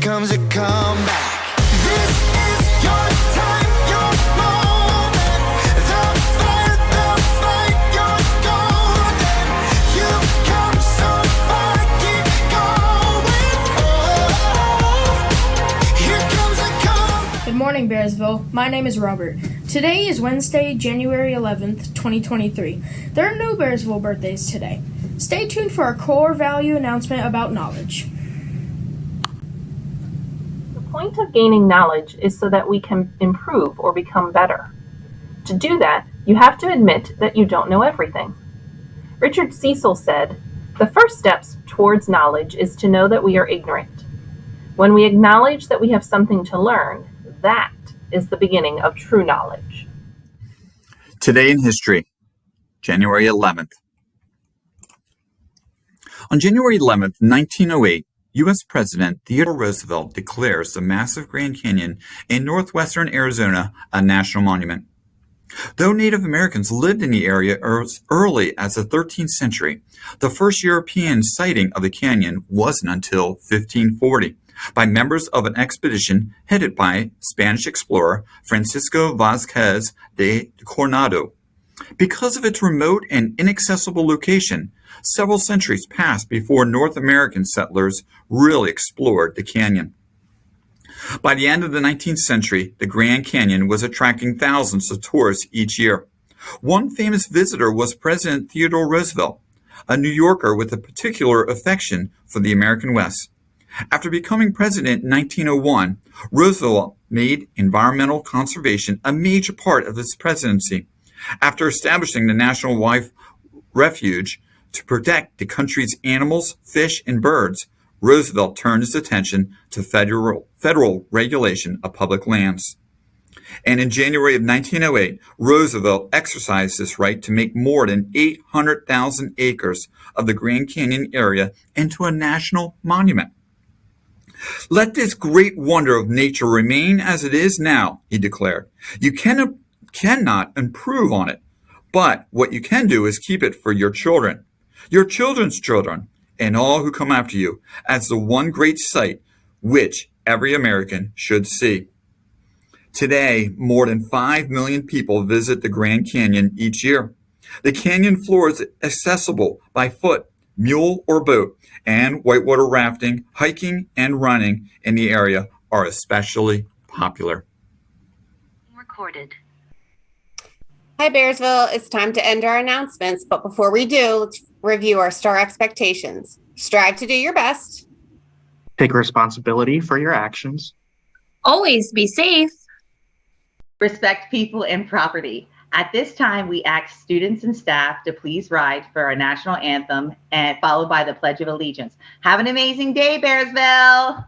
comes a comeback. This is your time, your moment. The fight, you're golden. You've come so far, keep going. Oh, here comes a comeback. Good morning, Bearsville. My name is Robert. Today is Wednesday, January 11th, 2023. There are no Bearsville birthdays today. Stay tuned for our core value announcement about knowledge. The point of gaining knowledge is so that we can improve or become better. To do that, you have to admit that you don't know everything. Richard Cecil said, "The first steps towards knowledge is to know that we are ignorant. When we acknowledge that we have something to learn, that is the beginning of true knowledge." Today in history, January 11th. On January 11th, 1908, U.S. President Theodore Roosevelt declares the massive Grand Canyon in northwestern Arizona a national monument. Though Native Americans lived in the area as early as the 13th century, the first European sighting of the canyon wasn't until 1540 by members of an expedition headed by Spanish explorer Francisco Vázquez de Coronado. Because of its remote and inaccessible location, several centuries passed before North American settlers really explored the canyon. By the end of the 19th century, the Grand Canyon was attracting thousands of tourists each year. One famous visitor was President Theodore Roosevelt, a New Yorker with a particular affection for the American West. After becoming president in 1901, Roosevelt made environmental conservation a major part of his presidency. After establishing the National Wildlife Refuge to protect the country's animals, fish, and birds, Roosevelt turned his attention to federal regulation of public lands. And in January of 1908, Roosevelt exercised this right to make more than 800,000 acres of the Grand Canyon area into a national monument. "Let this great wonder of nature remain as it is now," he declared. "You cannot improve on it, but what you can do is keep it for your children, your children's children, and all who come after you as the one great sight which every American should see." Today, more than 5 million people visit the Grand Canyon each year. The canyon floor is accessible by foot, mule, or boat, and whitewater rafting, hiking, and running in the area are especially popular. Recorded. Hi, Bearsville. It's time to end our announcements, but before we do, let's review our STAR expectations. Strive to do your best. Take responsibility for your actions. Always be safe. Respect people and property. At this time, we ask students and staff to please rise for our national anthem and followed by the Pledge of Allegiance. Have an amazing day, Bearsville.